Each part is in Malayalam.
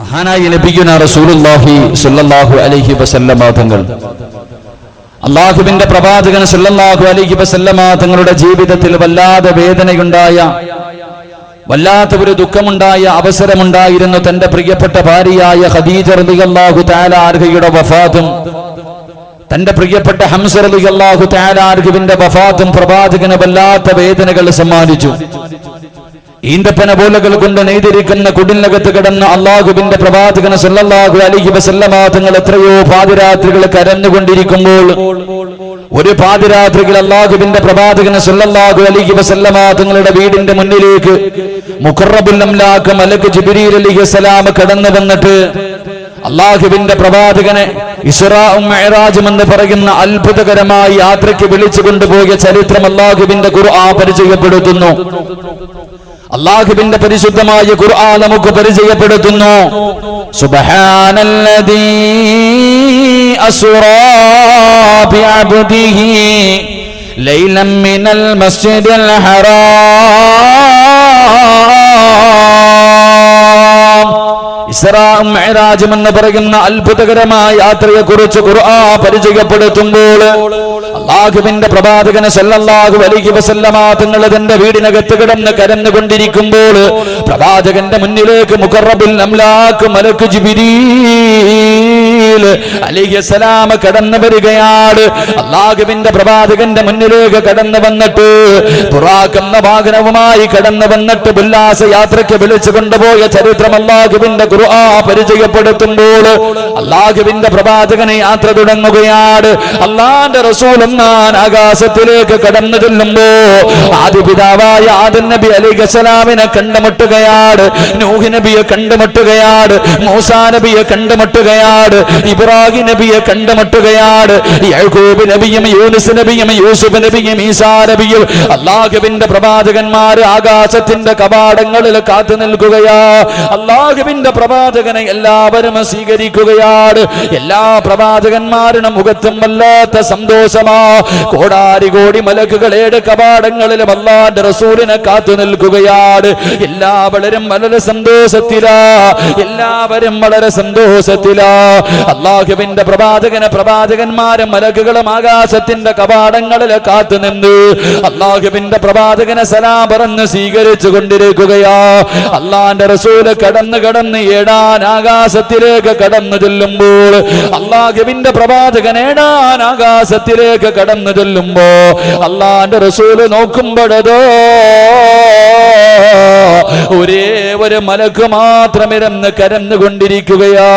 മഹാനായ നബിയുനാ റസൂലുള്ളാഹി സ്വല്ലല്ലാഹു അലൈഹി വസല്ലമ തങ്ങൾ അല്ലാഹുവിന്റെ പ്രവാചകൻ സ്വല്ലല്ലാഹു അലൈഹി വസല്ലമ തങ്ങളുടെ ജീവിതത്തിൽ വല്ലാതെ വേദനയുണ്ടായ, വല്ലാത്ത ഒരു ദുഃഖമുണ്ടായ അവസരമുണ്ടായിരുന്നു. തന്റെ പ്രിയപ്പെട്ട ഭാര്യയായ ഖദീജ റളിയല്ലാഹു തആല അൻഹയുടെ വഫാത്തും തന്റെ പ്രിയപ്പെട്ട ഹംസ റളിയല്ലാഹു തആല അൻഹുവിന്റെ വഫാത്തും പ്രവാചകന് വല്ലാത്ത വേദനകൾ സമ്മാനിച്ചു. ഈന്തപ്പന പോലകൾ കൊണ്ട് നെയ്തിരിക്കുന്ന കുടിലിനകത്ത് കിടന്ന അള്ളാഹുവിന്റെ പ്രവാചകൻ സല്ലല്ലാഹു അലൈഹി വസല്ലമ തങ്ങൾ എത്രയോ പാതിരാത്രികൾ കരഞ്ഞുകൊണ്ടിരിക്കുമ്പോൾ ഒരു പാതിരാത്രിയിൽ അള്ളാഹുവിന്റെ പ്രവാചകൻ സല്ലല്ലാഹു അലൈഹി വസല്ലമ തങ്ങളുടെ വീടിന്റെ മുന്നിലേക്ക് മുഖറബുൽ അംലാക്ക് മലക്ക് ജിബ്രീൽ അലൈഹിസ്സലാം കടന്നു വന്നിട്ട് അള്ളാഹുവിന്റെ പ്രവാചകനെ ഇസ്റാഉം മിഅ്റാജും എന്ന് പറയുന്ന അത്ഭുതകരമായ യാത്രയ്ക്ക് വിളിച്ചു കൊണ്ടുപോയ ചരിത്രം അള്ളാഹുവിന്റെ ഖുർആൻ പരിചയപ്പെടുത്തുന്നു. അല്ലാഹുവിന്റെ പരിശുദ്ധമായ ഖുർആൻ നമുക്ക് പരിചയപ്പെടുത്തുന്നു. സുബ്ഹാനല്ലദീ അസ്റാ ബിഅബ്ദിഹി ലൈലൻ മിനൽ മസ്ജിദിൽ ഹറാം. ഇസ്റാഉം മിഅ്റാജും എന്ന് പറയുന്ന അത്ഭുതകരമായ യാത്രയെ കുറിച്ച് ഖുർആൻ പരിചയപ്പെടുത്തുമ്പോൾ അല്ലാഹുവിന്റെ പ്രവാചകൻ സല്ലല്ലാഹു അലൈഹി വസല്ലമ തങ്ങൾ തന്റെ വീടിനകത്ത് കിടന്ന് കരഞ്ഞുകൊണ്ടിരിക്കുമ്പോൾ പ്രവാചകന്റെ മുന്നിലേക്ക് മുഖറബുൽ അംലാക്ക് മലക്ക് ജിബ്രീൽ അലൈഹിസ്സലാം കടന്നു വരികയാണ്. അല്ലാഹുവിന്റെ പ്രവാചകന്റെ മുന്നിലേക്ക് കടന്നു വന്നിട്ട് ബുറാഖ് എന്ന വാഹനവുമായി കടന്നു വന്നിട്ട് ഉല്ലാസ യാത്രയ്ക്ക് വിളിച്ചു കൊണ്ടുപോയ ചരിത്രം അല്ലാഹുവിന്റെ ഖുർആൻ പരിചയപ്പെടുത്തുമ്പോൾ അല്ലാഹുവിന്റെ പ്രവാചകനെ യാത്ര തുടങ്ങുകയാണ്. അല്ലാഹുവിന്റെ റസൂൽ ആകാശത്തിലേക്ക് കടന്നു ചെല്ലുമ്പോ ആദിപിതാവായ ആദം നബി അലൈഹിസ്സലാമിനെ കണ്ടുമുട്ടുകയാണ്, നൂഹ് നബിയെ കണ്ടുമുട്ടുകയാണ്, മൂസാ നബിയെ കണ്ടുമുട്ടുകയാണ്, ഇബ്രാഹിം നബിയെ കണ്ടുമുട്ടുകയാണ്, യാക്കൂബ് നബിയും യൂനുസ് നബിയും യൂസുഫ് നബിയും ഈസാ നബിയും അല്ലാഹുവിന്റെ പ്രവാചകന്മാര് ആകാശത്തിന്റെ കവാടങ്ങളിൽ കാത്തു നിൽക്കുകയാ. അല്ലാഹുവിന്റെ പ്രവാചകനെ എല്ലാവരും സ്വീകരിക്കുകയാണ്. എല്ലാ പ്രവാചകന്മാരുടെ മുഖത്തും വല്ലാത്ത സന്തോഷമാണ്. കോടാരി കോടി മലക്കുകളേടെ കവാടങ്ങളിലും അല്ലാഹുവിന്റെ റസൂലിനെ കാത്തു നിൽക്കുകയാണ്. എല്ലാവരും വളരെ സന്തോഷത്തിലാ, എല്ലാവരും വളരെ സന്തോഷത്തിലാ. അല്ലാഹുവിന്റെ പ്രവാചകന്മാരും മലക്കുകളും ആകാശത്തിന്റെ കവാടങ്ങളിൽ കാത്തു നിന്ന് അല്ലാഹുവിന്റെ പ്രവാചകനെ സലാം പറഞ്ഞ് സ്വീകരിച്ചു കൊണ്ടിരിക്കുകയാ. അല്ലാഹുവിന്റെ റസൂല് കടന്ന് ഏഴാൻ ആകാശത്തിലേക്ക് കടന്നു ചെല്ലുമ്പോൾ അല്ലാഹുവിന്റെ പ്രവാചകൻ ഏഴാൻ ആകാശത്തിലേക്ക് കടന്നു ചെല്ലുമ്പോ അല്ലാഹുവിന്റെ റസൂല് നോക്കുമ്പോഴതോ ഒരേ ഒരു മലക്ക് മാത്രം ഇരുന്ന് കരഞ്ഞുകൊണ്ടിരിക്കുകയാ.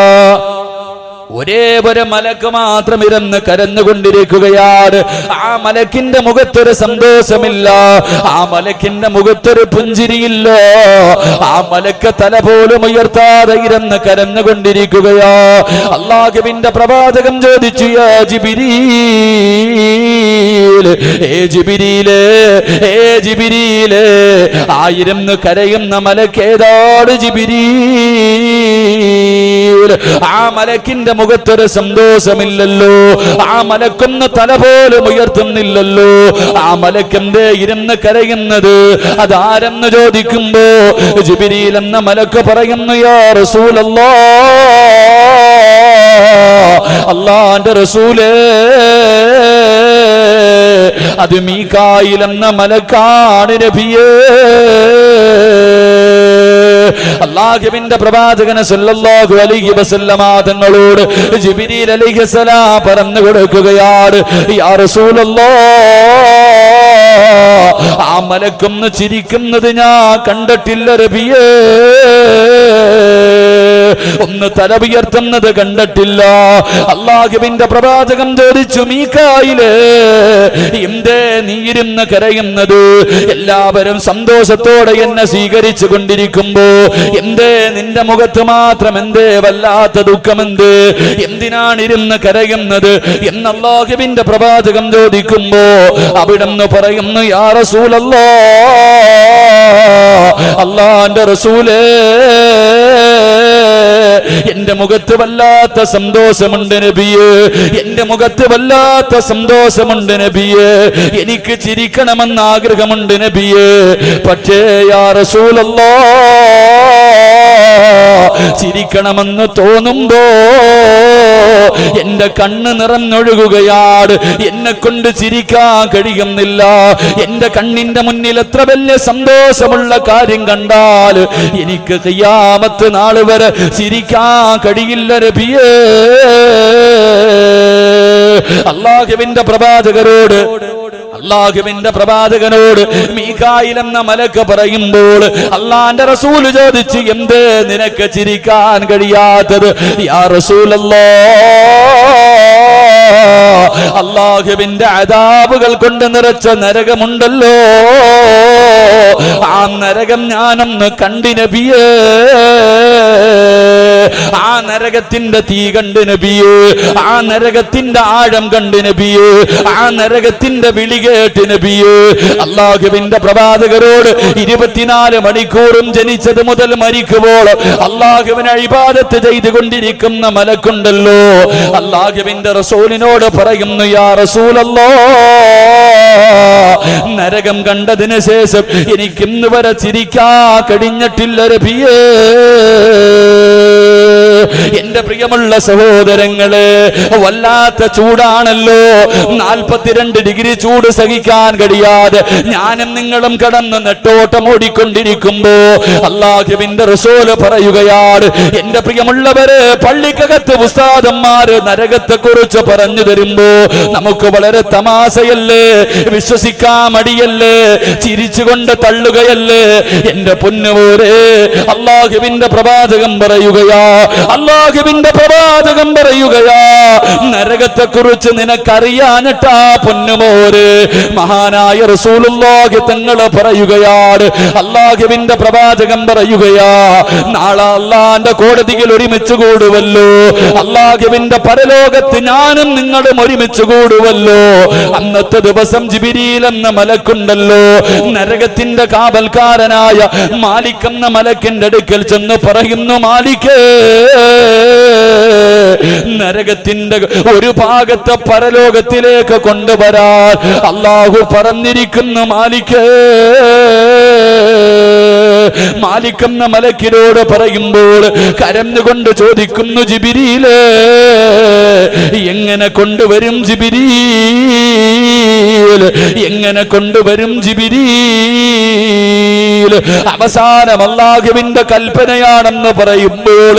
ഒരേ ഒരു മലക്ക് മാത്രം ഇരുന്ന് കരഞ്ഞുകൊണ്ടിരിക്കുകയാണ്. ആ മലക്കിന്റെ മുഖത്തൊരു സന്തോഷമില്ല, ആ മലക്കിന്റെ മുഖത്തൊരു പുഞ്ചിരിയില്ല. ആ മലക്ക് തല പോലും ഉയർത്താതെ ഇരുന്ന് കരഞ്ഞുകൊണ്ടിരിക്കുകയാ. അല്ലാഹുവിന്റെ പ്രവാചകൻ ചോദിച്ചു, യാ ജിബ്രീൽ, ഏ ജിബ്രീലേ, ഏ ജിബ്രീലേ, ആയിരുന്ന് കരയുന്ന മലക്ക് ഏതാണ് ജിബ്രീൽ? ആ മലക്കിന്റെ മുഖത്തൊരു സന്തോഷമില്ലല്ലോ, ആ മലക്കൊന്ന് തല പോലും ഉയർത്തുന്നില്ലല്ലോ. ആ മലക്കെന്തേ ഇരുന്ന് കരയുന്നത്? അതാരെന്ന് ചോദിക്കുമ്പോ ജിബ്രീൽ എന്ന മലക്ക് പറയുന്നു, യാ റസൂലല്ലാഹ്, അല്ലാഹുവിന്റെ റസൂലേ, അത് മീകായിൽ എന്ന മലക്കാണ് നബിയേ. അല്ലാഹുവിന്റെ പ്രവാചകൻ സല്ലല്ലാഹു അലൈഹി വസല്ലമ തങ്ങളോട് ജിബ്രീൽ അലൈഹിസ്സലാം പറഞ്ഞു കൊടുക്കുകയാണ്, യാ റസൂലല്ലാഹ്, ആ മലക്കൊന്ന് ചിരിക്കുന്നത് ഞാൻ കണ്ടിട്ടില്ല നബിയേ, ഒന്ന് തല ഉയർത്തുന്നത് കണ്ടിട്ടില്ല. അല്ലാഹുവിന്റെ പ്രവാചകൻ ചോദിച്ചു, മീകായിലേ, എന്തേ നീ ഇരുന്ന് കരയുന്നത്? എല്ലാവരും സന്തോഷത്തോടെ എന്നെ സ്വീകരിച്ചു കൊണ്ടിരിക്കുമ്പോ എന്തേ നിന്റെ മുഖത്ത് മാത്രം എന്തേ വല്ലാത്ത ദുഃഖമെന്ത്? എന്തിനാണ് ഇരുന്ന് കരയുന്നത് എന്ന് അല്ലാഹുവിന്റെ പ്രവാചകൻ ചോദിക്കുമ്പോ അവിടുന്ന് പറയുന്നു, യാ റസൂലല്ലാഹ്, അല്ലാഹുവിന്റെ റസൂലേ, എന്റെ മുഖത്ത് വല്ലാത്ത സന്തോഷമുണ്ട് നബിയേ, എന്റെ മുഖത്ത് വല്ലാത്ത സന്തോഷമുണ്ട് നബിയേ, എനിക്ക് ചിരിക്കണമെന്ന് ആഗ്രഹമുണ്ട് നബിയേ. പക്ഷേ യാ റസൂലല്ലാഹ്, ചിരിക്കണമെന്ന് തോന്നുമ്പോ എന്റെ കണ്ണ് നിറഞ്ഞൊഴുകുകയാണ്, എന്നെ കൊണ്ട് ചിരിക്കാൻ കഴിയുന്നില്ല. എന്റെ കണ്ണിന്റെ മുന്നിൽ എത്ര വലിയ സന്തോഷമുള്ള കാര്യം കണ്ടാൽ എനിക്ക് ഖിയാമത്ത് നാൾ വരെ ചിരിക്കാൻ കഴിയില്ല നബിയേ. അല്ലാഹുവിന്റെ പ്രവാചകനോട് മീകായിൽ എന്ന മലക്ക് പറയുമ്പോൾ അള്ളാന്റെ റസൂൽ ചോദിച്ചു, എന്തേ നിനക്ക് ചിരിക്കാൻ കഴിയാത്തത്? യാ റസൂലല്ലാഹ്, അല്ലാഹുവിന്റെ അദാബുകൾ കൊണ്ട് നിറച്ച നരകമുണ്ടല്ലോ, ആ നരകം ഞാനൊന്ന് കണ്ടു നബിയേ. ആ നരകത്തിന്റെ തീ കണ്ടു നബിയേ, ആ നരകത്തിന്റെ ആഴം കണ്ടു നബിയേ, ആ നരകത്തിന്റെ വിളി കേട്ട് നബിയേ. അല്ലാഹുവിന്റെ പ്രവാചകരോട് 24 മണിക്കൂറും ജനിച്ചത് മുതൽ മരിക്കുമ്പോൾ അല്ലാഹുവിനെ ഇബാദത്ത് ചെയ്തുകൊണ്ടിരിക്കുന്ന മലക്കുണ്ടല്ലോ, അല്ലാഹുവിന്റെ റസൂലിനോട് പറയുന്നു, യാ റസൂലല്ലാഹ്, നരകം കണ്ടതിന് ശേഷം എനിക്ക് ഇന്ന് വരെ ചിരിക്കാൻ കഴിഞ്ഞിട്ടില്ല നബിയേ. എന്റെ പ്രിയമുള്ള സഹോദരങ്ങളെ, വല്ലാത്ത ചൂടാണല്ലോ, 42 ഡിഗ്രി ചൂട് സഹിക്കാൻ കഴിയാതെ ഞാനും നിങ്ങളും കടന്ന് നെട്ടോട്ടം ഓടിക്കൊണ്ടിരിക്കുമ്പോ അല്ലാഹുവിന്റെ റസൂൽ പറയുകയാണ്, എന്റെ പ്രിയമുള്ളവരെ, പള്ളിക്കകത്ത് ഉസ്താദന്മാര് നരകത്തെ കുറിച്ച് പറഞ്ഞു തരുമ്പോ നമുക്ക് വളരെ തമാശയല്ലേ, വിശ്വസിക്കാൻ മടിയല്ലേ, ചിരിച്ചുകൊണ്ട് തള്ളുകയല്ലേ. എന്റെ പൊന്നുപോരെ, അല്ലാഹുവിന്റെ പ്രവാചകൻ പറയുകയാ, നരകത്തെ കുറിച്ച് നിനക്കറിയാനിട്ടാ പൊന്നുമോര്. മഹാനായ റസൂലുള്ളാഹി തങ്ങൾ പറയുകയാണ്, അല്ലാഹുവിന്റെ പ്രവാചകൻ പറയുകയാ, നാളെ അല്ലാഹുവിന്റെ കോടതിയിൽ ഒരുമിച്ച് കൂടുവല്ലോ, അല്ലാഹുവിന്റെ പരലോകത്ത് ഞാനും നിങ്ങളും ഒരുമിച്ച് കൂടുവല്ലോ. അന്നത്തെ ദിവസം ജിബ്രീൽ എന്ന മലക്കുണ്ടല്ലോ, നരകത്തിന്റെ കാവൽക്കാരനായ മാലിക് എന്ന മലക്കിന്റെ അടുക്കൽ ചെന്ന് പറയുന്നു, മാലിക്കേ, നരകത്തിന്റെ ഒരു ഭാഗത്തെ പരലോകത്തിലേക്ക് കൊണ്ടുവരാൻ അല്ലാഹു പറഞ്ഞിരിക്കുന്നു മാലിക്കേ. മാലിക് എന്ന മലക്കിനോട് പറയുമ്പോൾ കരഞ്ഞുകൊണ്ട് ചോദിക്കുന്നു, ജിബ്രീലേ, എങ്ങനെ കൊണ്ടുവരും ജിബ്രീൽ, എങ്ങനെ കൊണ്ടുവരും ജിബ്രീൽ? അവസാനം അല്ലാഹുവിന്റെ കൽപ്പനയാണെന്ന് പറയുമ്പോൾ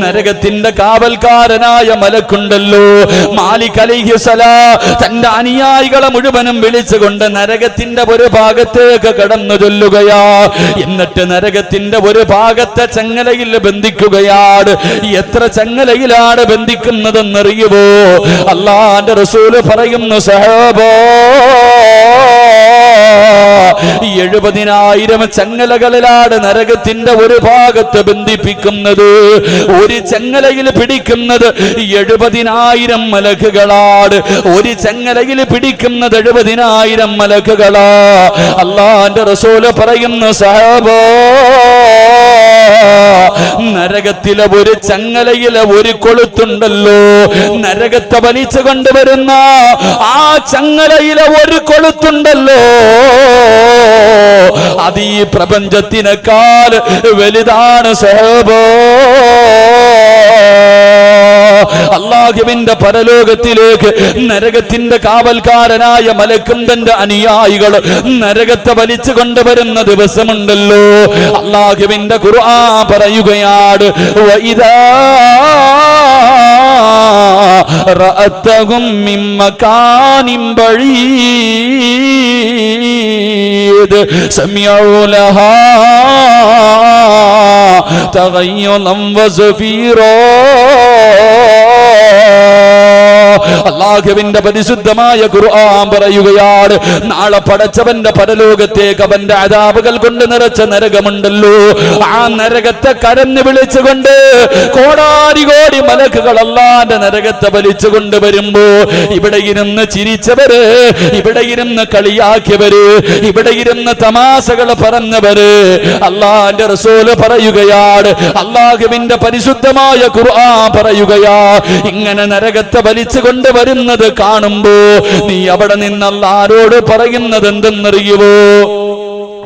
നരകത്തിന്റെ കാവൽക്കാരനായ മലക്കുണ്ടല്ലോ, മാലിക് അലൈഹിസ്സലാം, തന്റെ അനുയായികളെ മുഴുവനും വിളിച്ചുകൊണ്ട് നരകത്തിന്റെ ഒരു ഭാഗത്തേക്ക് കടന്നു ചൊല്ലുകയാ. എന്നിട്ട് നരകത്തിന്റെ ഒരു ഭാഗത്തെ ചങ്ങലയിൽ ബന്ധിക്കുകയാണ്. എത്ര ചങ്ങലയിലാണ് ബന്ധിക്കുന്നതെന്നറിയുമോ? അല്ലാഹുവിന്റെ റസൂൽ പറയുന്നു, സഹാബാ, 70,000 ചങ്ങലകളിലാണ് നരകത്തിന്റെ ഒരു ഭാഗത്ത് ബന്ധിപ്പിക്കുന്നത്. ഒരു ചങ്ങലയിൽ പിടിക്കുന്നത് 70,000 മലക്കുകളാണ്. ഒരു ചങ്ങലയിൽ പിടിക്കുന്നത് 70,000 മലക്കുകളാ. അല്ലാഹുവിന്റെ റസൂൽ പറയുന്നു, സഹാബാ, നരകത്തിലെ ഒരു ചങ്ങലയിലെ ഒരു കൊളുത്തുണ്ടല്ലോ, നരകത്തെ വലിച്ചു കൊണ്ടുവരുന്ന ആ ചങ്ങലയിലെ ഒരു കൊളുത്തുണ്ടല്ലോ, അത് ഈ പ്രപഞ്ചത്തിനേക്കാൾ വലുതാണ് സഹബോ. അല്ലാഹുവിന്റെ പരലോകത്തിലേക്ക് നരകത്തിന്റെ കാവൽക്കാരനായ മലക്കും തന്റെ അനുയായികൾ നരകത്തെ വലിച്ചു കൊണ്ടുവരുന്ന ദിവസമുണ്ടല്ലോ. അല്ലാഹുവിന്റെ ഖുർആൻ പറയുകയാണ്, വഇദാ റഅതഹും മിൻ മകാനിൻ ബഈദ് സമിഉ ലഹാ തഗയ്യുദൻ വസഫീറാ. അല്ലാഹുവിന്റെ പരിശുദ്ധമായ ഖുർആൻ പറയുകയാണ്, നാളെ പടച്ചവന്റെ പരലോകത്തേക്ക് അവന്റെ അദാബുകൾ കൊണ്ട് നിറച്ച നരകമുണ്ടല്ലോ, ആ നരകത്തെ കരഞ്ഞു വിളിച്ചുകൊണ്ട് കോടാരി കോടി മലക്കുകൾ അല്ലാഹുവിന്റെ നരകത്തെ വലിച്ചുകൊണ്ട് വരുമ്പോ ഇവിടെ ഇരുന്ന് ചിരിച്ചവര്, ഇവിടെ ഇരുന്ന് കളിയാക്കിയവര്, ഇവിടെ ഇരുന്ന് തമാശകൾ പറഞ്ഞവര്, അല്ലാഹുവിന്റെ റസൂല് പറയുകയാണ്, അല്ലാഹുവിന്റെ പരിശുദ്ധമായ ഖുർആൻ പറയുകയാ, ഇങ്ങനെ നരകത്തെ വലിച്ചു കൊണ്ടുവരുന്നത് കാണുമ്പോ നീ അവിടെ നിന്ന് അല്ലാഹുവോട് പറയുന്നത് എന്തെന്നറിയുമോ?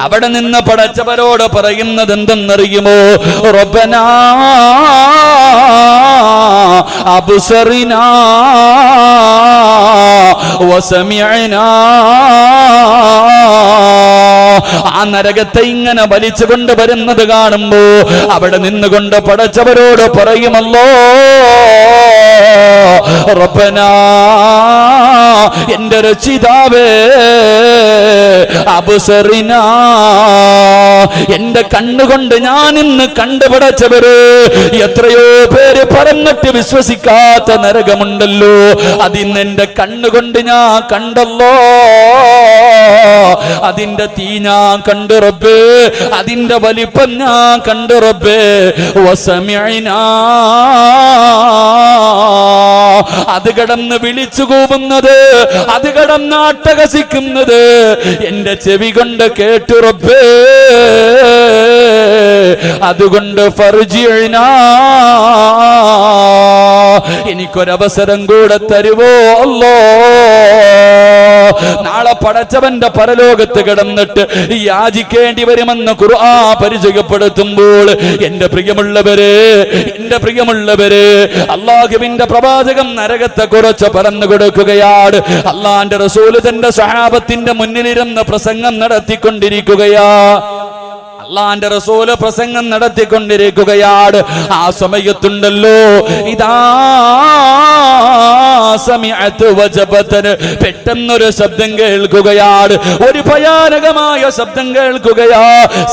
അവിടെ നിന്ന് പടച്ചവരോട് പറയുന്നത് എന്തെന്നറിയുമോ? റബ്ബനാ അബ്സറിനാ വസമിഅനാ. ആ നരകത്തെ ഇങ്ങനെ വലിച്ചു കൊണ്ടുവരുന്നത് കാണുമ്പോ അവിടെ നിന്നുകൊണ്ട് പടച്ചവരോട് പറയുമല്ലോ, റബ്ബനാ എന്റെ രക്ഷിതാവേ, അബ്സറിനാ എന്റെ കണ്ണുകൊണ്ട് ഞാൻ ഇന്ന് കണ്ടുപടച്ചവര്, എത്രയോ പേര് പറഞ്ഞിട്ട് വിശ്വസിക്കാത്ത നരകമുണ്ടല്ലോ, അതിന്ന് എന്റെ കണ്ണുകൊണ്ട് ഞാൻ കണ്ടല്ലോ, അതിന്റെ തീ ഞാൻ കണ്ടു റബ്ബേ, അതിന്റെ വലിപ്പം ഞാൻ കണ്ടു റബ്ബേ, വസമിഅനാ അത് കടന്ന് വിളിച്ചു കൂവുന്നത്, അത് കടന്ന് അട്ടഹസിക്കുന്നത് എന്റെ ചെവി കൊണ്ട് കേട്ടു റബ്ബേ, അതുകൊണ്ട് ഫർജിഅനാ എനിക്കൊരവസരം കൂടെ തരുവോ അല്ലോ. നാളെ പടച്ചവന്റെ പരലോകത്ത് കിടന്നിട്ട് യാചിക്കേണ്ടി വരുമെന്ന് ഖുർആൻ പരിചയപ്പെടുത്തുമ്പോൾ എന്റെ പ്രിയമുള്ളവര് അല്ലാഹുവിന്റെ പ്രവാചകൻ നരകത്തെ കുറിച്ച് പറഞ്ഞു കൊടുക്കുകയാണ്. അല്ലാഹുവിന്റെ റസൂല് തന്റെ സ്വഹാബത്തിന്റെ മുന്നിലിരുന്ന് പ്രസംഗം നടത്തിക്കൊണ്ടിരിക്കുകയാ. അല്ലാഹുവിന്റെ റസൂല് പ്രസംഗം നടത്തിക്കൊണ്ടിരിക്കുകയാണ്. ആ സമയത്തുണ്ടല്ലോ, ഇതാ സമിഅത്ത് വജബതൻ, പെട്ടെന്നൊരു ശബ്ദം കേൾക്കുകയാണ്, ഒരു ഭയാനകമായ ശബ്ദം കേൾക്കുകയാ.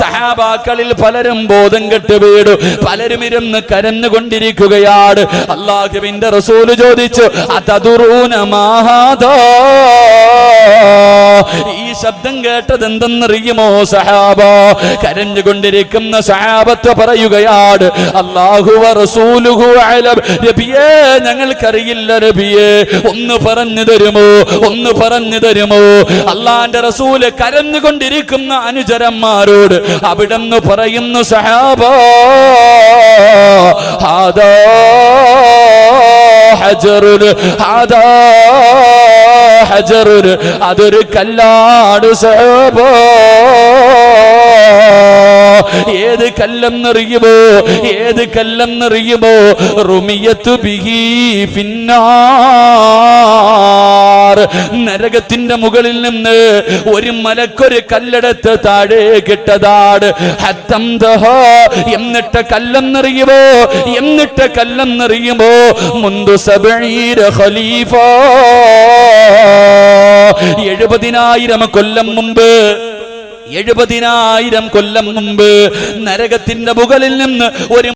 സഹാബാക്കളിൽ പലരും ബോധം കെട്ട് വീണു, പലരും ഇരുന്ന് കരഞ്ഞുകൊണ്ടിരിക്കുകയാണ്. അല്ലാഹുവിന്റെ റസൂല് ചോദിച്ചു, അതദറൂന മാ ഹാദാ, ഈ ശബ്ദം കേട്ടത് എന്തെന്നറിയുമോ സഹാബ? കരഞ്ഞുകൊണ്ടിരിക്കുന്ന സഹാബത്ത് പറയുകയാണ്, അല്ലാഹു വ റസൂലുഹു അലം. നബിയേ, ഞങ്ങൾക്കറിയില്ല നബിയേ, ഒന്ന് പറഞ്ഞു തരുമോ, ഒന്ന് പറഞ്ഞു തരുമോ? അല്ലാഹുവിന്റെ റസൂല് കരഞ്ഞുകൊണ്ടിരിക്കുന്ന അനുചരന്മാരോട് അവിടെന്ന് പറയുന്നു, സഹാബ ഹാദാ ഹജറുൻ, ഹാദാ ഹജറുൻ, അതൊരു കല്ലാണ് സഹാബ. ഏത് കല്ലെന്നറിയുമോ? ഏത് കല്ലെന്നറിയുമോ? റുമിയത്തു ബിഹി ഫിന്നാർ, നരകത്തിന്റെ മുകളിൽ നിന്ന് ഒരു മലക്കൊരു കല്ലെടുത്ത് താഴെ കിട്ടതാണ്. എന്നിട്ട് കല്ലെന്നറിയുമോ? എന്നിട്ട് കല്ലെന്നറിയുമോ? മുന്തു സബഈന ഖലീഫ, 70,000 കൊല്ലം മുമ്പ്, 70,000 കൊല്ലം മുമ്പ് നരകത്തിന്റെ മുകളിൽ നിന്ന് ഒരു